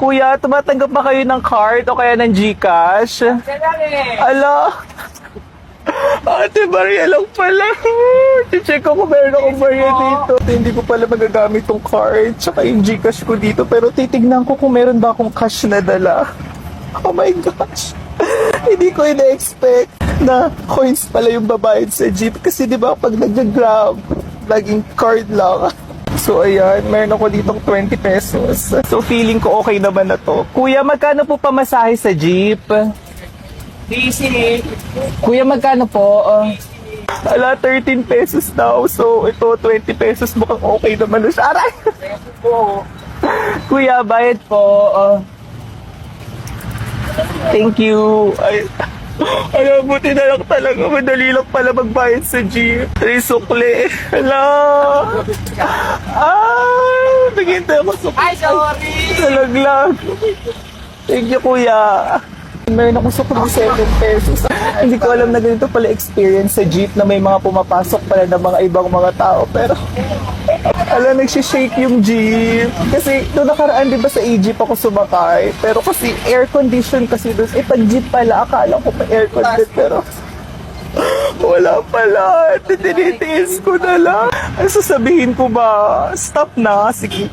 Kuya, tumatanggap ba kayo ng card o kaya ng GCash? Ala. Ate Maria lang pala. I-check ko kung meron akong Maria dito. Hindi ko pala magagamit tong card tsaka yung GCash ko dito. Pero titignan ko kung meron ba akong cash na dala. Oh my gosh. Hindi ko ina-expect na coins pala yung babayad sa jeep. Kasi di ba pag nag-grab, laging card lang. So ayan, meron ako ditong 20 pesos. So feeling ko okay naman na to. Kuya, magkano po pamasahe sa jeep? Easy. Kuya, magkano po? Ala, 13 pesos daw. So ito, 20 pesos. Mukhang okay naman na siya. Aray! Kuya, bayad po. Thank you. Ay, alam, buti na lang talaga. Madali lang pala magbayad sa jeep. Sukli. Hala. Naghintay ako sukli. Ay, sorry. Nalaglag. Thank you, kuya. Meron akong sukli 7 pesos. Hindi ko alam na ganito pala experience sa jeep na may mga pumapasok pala ng mga ibang mga tao. Pero, alam, nagsishake yung jeep. Kasi, doon nakaraan, di ba sa e-jeep ako sumakay? Pero kasi, air condition kasi doon. Eh, pag jeep pala, akala ko pa air condition. Pero, wala pala. Tinitiis ko na lang. Ano sasabihin ko ba? Stop na. Sige.